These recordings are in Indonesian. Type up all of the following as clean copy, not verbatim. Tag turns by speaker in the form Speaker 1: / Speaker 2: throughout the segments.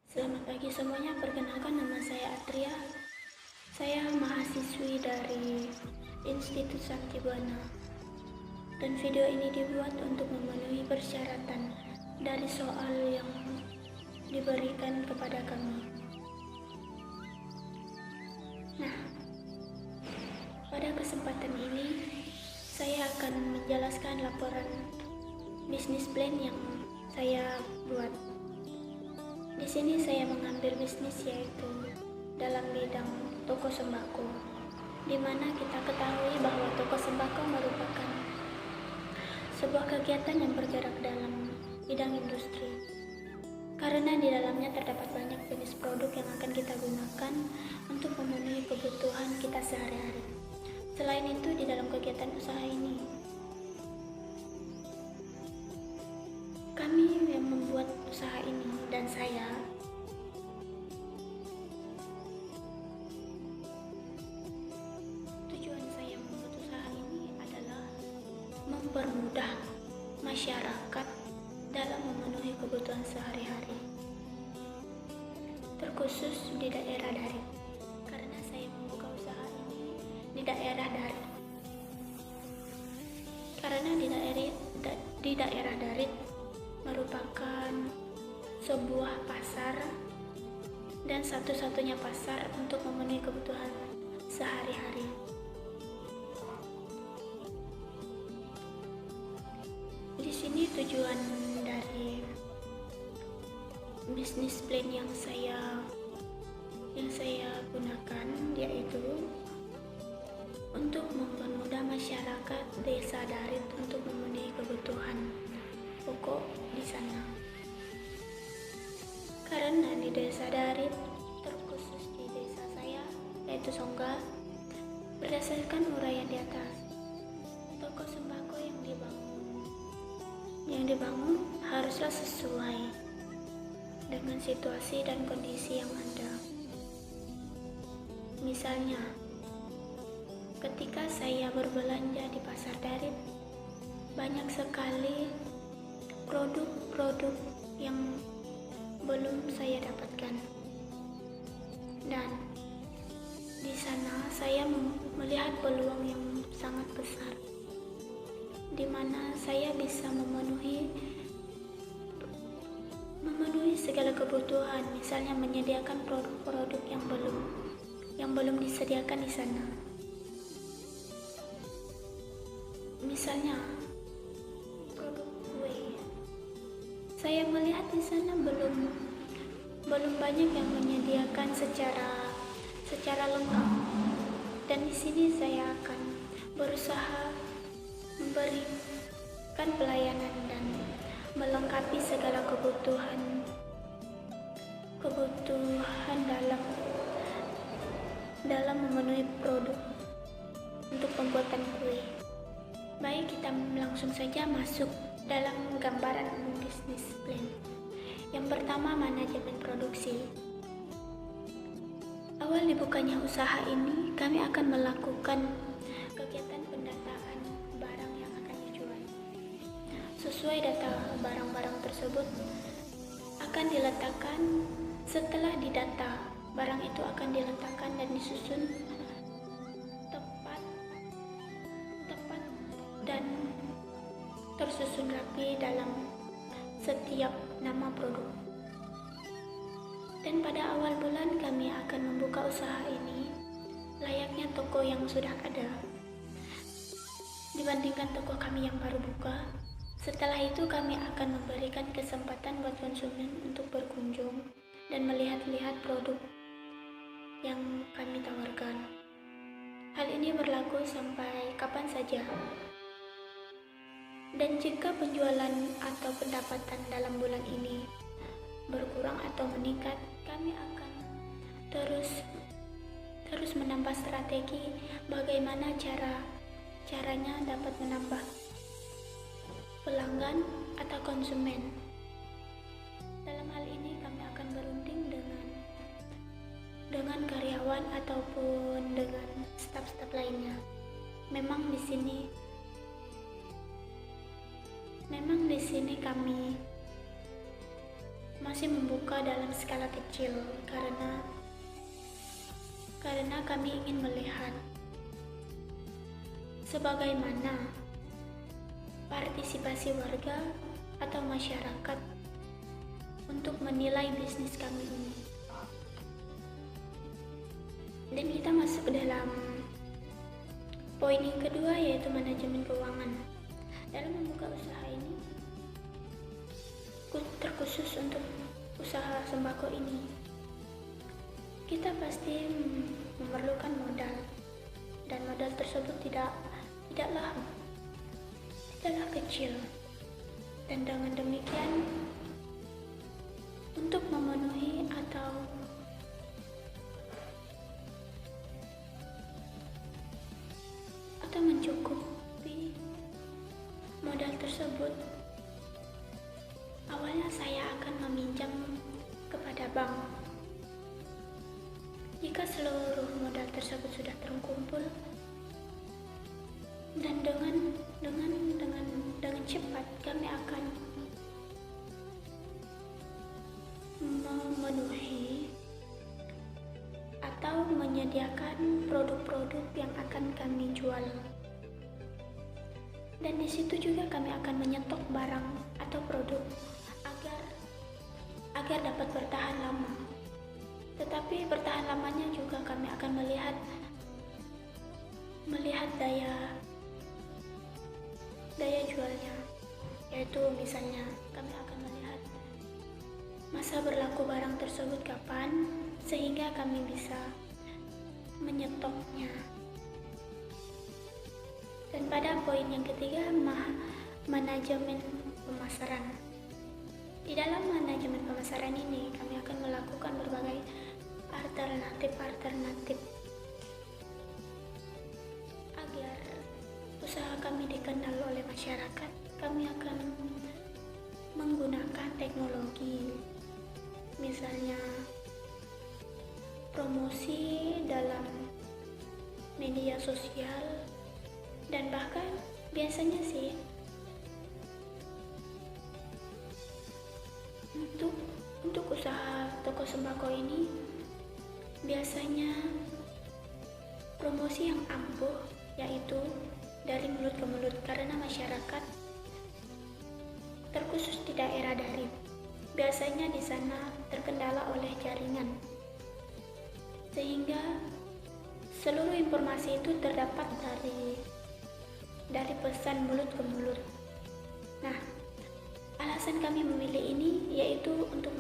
Speaker 1: Selamat pagi semuanya, perkenalkan nama saya Atria. Saya mahasiswi dari Institut Sakti Buana. Dan video ini dibuat untuk memenuhi persyaratan dari soal yang diberikan kepada kami. Nah, pada kesempatan ini saya akan menjelaskan laporan bisnis plan yang saya buat. Di sini saya mengambil bisnis yaitu dalam bidang toko sembako, di mana kita ketahui bahwa toko sembako merupakan sebuah kegiatan yang bergerak dalam bidang industri, karena di dalamnya terdapat banyak jenis produk yang akan kita gunakan untuk memenuhi kebutuhan kita sehari-hari. Selain itu, di dalam kegiatan usaha ini, kami yang membuat usaha ini dan saya tujuan saya membuat usaha ini adalah mempermudah masyarakat dalam memenuhi kebutuhan sehari-hari, terkhusus di daerah Darit, karena saya membuka usaha ini di daerah Darit. Karena di daerah Darit merupakan sebuah pasar dan satu-satunya pasar untuk memenuhi kebutuhan sehari-hari. Di sini tujuan dari bisnis plan yang saya gunakan yaitu untuk mempermudah masyarakat desa Darit untuk memenuhi kebutuhan pokok di sana. Karena di desa Darit, terkhusus di desa saya yaitu Songga, berdasarkan uraian di atas, toko sembako yang dibangun haruslah sesuai dengan situasi dan kondisi yang ada. Misalnya, ketika saya berbelanja di pasar Darit, banyak sekali produk-produk yang belum saya dapatkan, dan di sana saya melihat peluang yang sangat besar, di mana saya bisa memenuhi segala kebutuhan, misalnya menyediakan produk-produk yang belum disediakan di sana. Misalnya produk kue, saya melihat di sana belum banyak yang menyediakan secara lengkap, dan di sini saya akan berusaha memberikan pelayanan dan melengkapi segala kebutuhan dalam memenuhi produk untuk pembuatan kue. Baik, kita langsung saja masuk dalam gambaran bisnis plan. Yang pertama, manajemen produksi. Awal dibukanya usaha ini, kami akan melakukan kegiatan pendataan barang yang akan dijual. Sesuai data barang-barang tersebut akan diletakkan. Setelah didata, barang itu akan diletakkan dan disusun tepat dan tersusun rapi dalam setiap nama produk. Dan pada awal bulan kami akan membuka usaha ini layaknya toko yang sudah ada, dibandingkan toko kami yang baru buka. Setelah itu kami akan memberikan kesempatan buat konsumen untuk berkunjung dan melihat-lihat produk yang kami tawarkan. Hal ini berlaku sampai kapan saja. Dan jika penjualan atau pendapatan dalam bulan ini berkurang atau meningkat, kami akan terus menambah strategi bagaimana caranya dapat menambah pelanggan atau konsumen. Dalam hal ini kami akan berunding dengan karyawan ataupun dengan staf-staf lainnya. Memang di sini kami masih membuka dalam skala kecil karena kami ingin melihat sebagaimana partisipasi warga atau masyarakat untuk menilai bisnis kami ini. Dan kita masuk ke dalam poin yang kedua, yaitu manajemen keuangan. Dalam membuka usaha ini, terkhusus untuk usaha sembako ini, kita pasti memerlukan modal, dan modal tersebut tidaklah kecil. Dan dengan demikian, untuk memenuhi atau mencukupi modal tersebut, awalnya saya akan meminjam kepada bank. Jika seluruh modal tersebut sudah terkumpul, dan dengan cepat kami akan memenuhi atau menyediakan produk-produk yang akan kami jual. Dan di situ juga kami akan menyetok barang atau produk agar dapat bertahan lama. Tetapi bertahan lamanya juga kami akan melihat daya jualnya, yaitu misalnya kami akan melihat masa berlaku barang tersebut kapan, sehingga kami bisa menyetoknya. Dan pada poin yang ketiga, manajemen pemasaran. Di dalam manajemen pemasaran ini, kami akan melakukan berbagai alternatif agar usaha kami dikenal oleh masyarakat. Kami akan menggunakan teknologi, misalnya promosi dalam media sosial, dan bahkan biasanya sih untuk usaha toko sembako ini biasanya promosi yang ampuh, yaitu dari mulut ke mulut, karena masyarakat terkhusus di daerah Darif biasanya di sana terkendala oleh jaringan, sehingga seluruh informasi itu terdapat dari pesan mulut ke mulut. Nah, alasan kami memilih ini yaitu untuk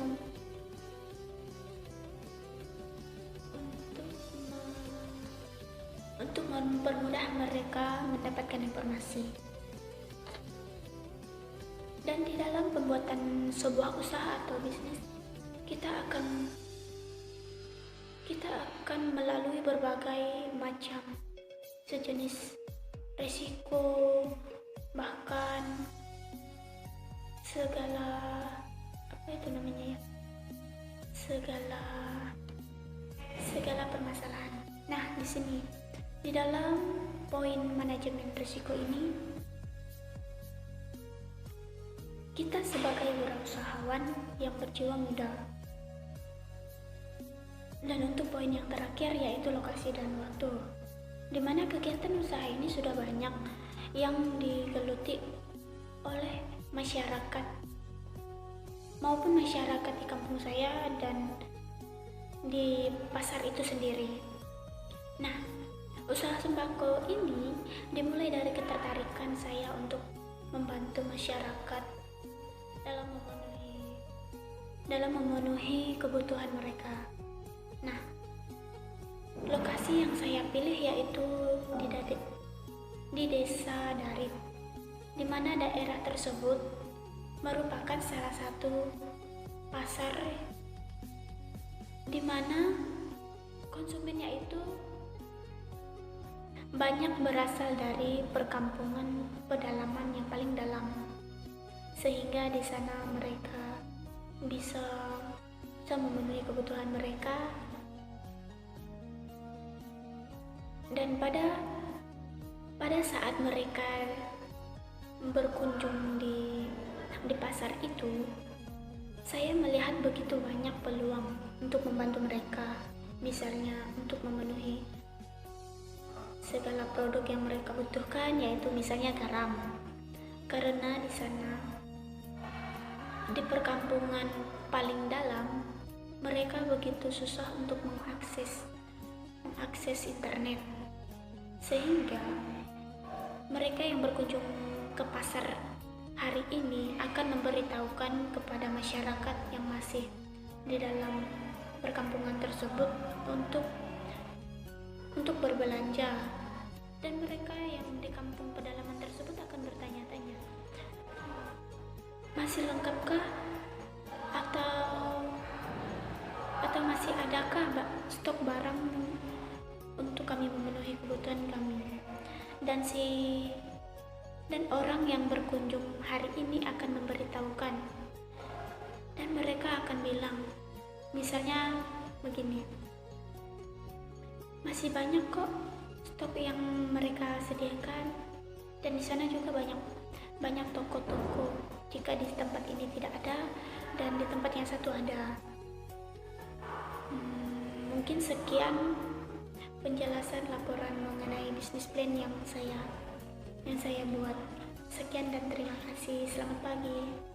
Speaker 1: mempermudah mereka mendapatkan informasi. Dan di dalam pembuatan sebuah usaha atau bisnis, kita akan melalui berbagai macam sejenis resiko, bahkan segala permasalahan. Nah, di sini di dalam poin manajemen risiko ini, kita sebagai wirausahawan yang berjiwa muda. Dan untuk poin yang terakhir, yaitu lokasi dan waktu, di mana kegiatan usaha ini sudah banyak yang digeluti oleh masyarakat maupun masyarakat di kampung saya dan di pasar itu sendiri. Nah, usaha sembako ini dimulai dari ketertarikan saya untuk membantu masyarakat dalam memenuhi kebutuhan mereka. Nah, lokasi yang saya pilih yaitu di desa Darif, di mana daerah tersebut merupakan salah satu pasar di mana konsumennya itu banyak berasal dari perkampungan pedalaman yang paling dalam, sehingga di sana mereka bisa memenuhi kebutuhan mereka. Dan pada saat mereka berkunjung di pasar itu, Saya melihat begitu banyak peluang untuk membantu mereka, misalnya untuk memenuhi segala produk yang mereka butuhkan, yaitu misalnya garam. Karena di sana, di perkampungan paling dalam, mereka begitu susah untuk mengakses internet, sehingga mereka yang berkunjung ke pasar hari ini akan memberitahukan kepada masyarakat yang masih di dalam perkampungan tersebut untuk berbelanja, dan mereka yang di kampung pedalaman tersebut akan bertanya-tanya, masih lengkapkah atau masih adakah stok barang untuk kami memenuhi kebutuhan kami. Dan orang yang berkunjung hari ini akan memberitahukan, dan mereka akan bilang, misalnya begini, masih banyak kok stok yang mereka sediakan, dan di sana juga banyak toko-toko. Jika di tempat ini tidak ada dan di tempat yang satu ada. Mungkin sekian penjelasan laporan mengenai bisnis plan yang saya buat. Sekian dan terima kasih. Selamat pagi.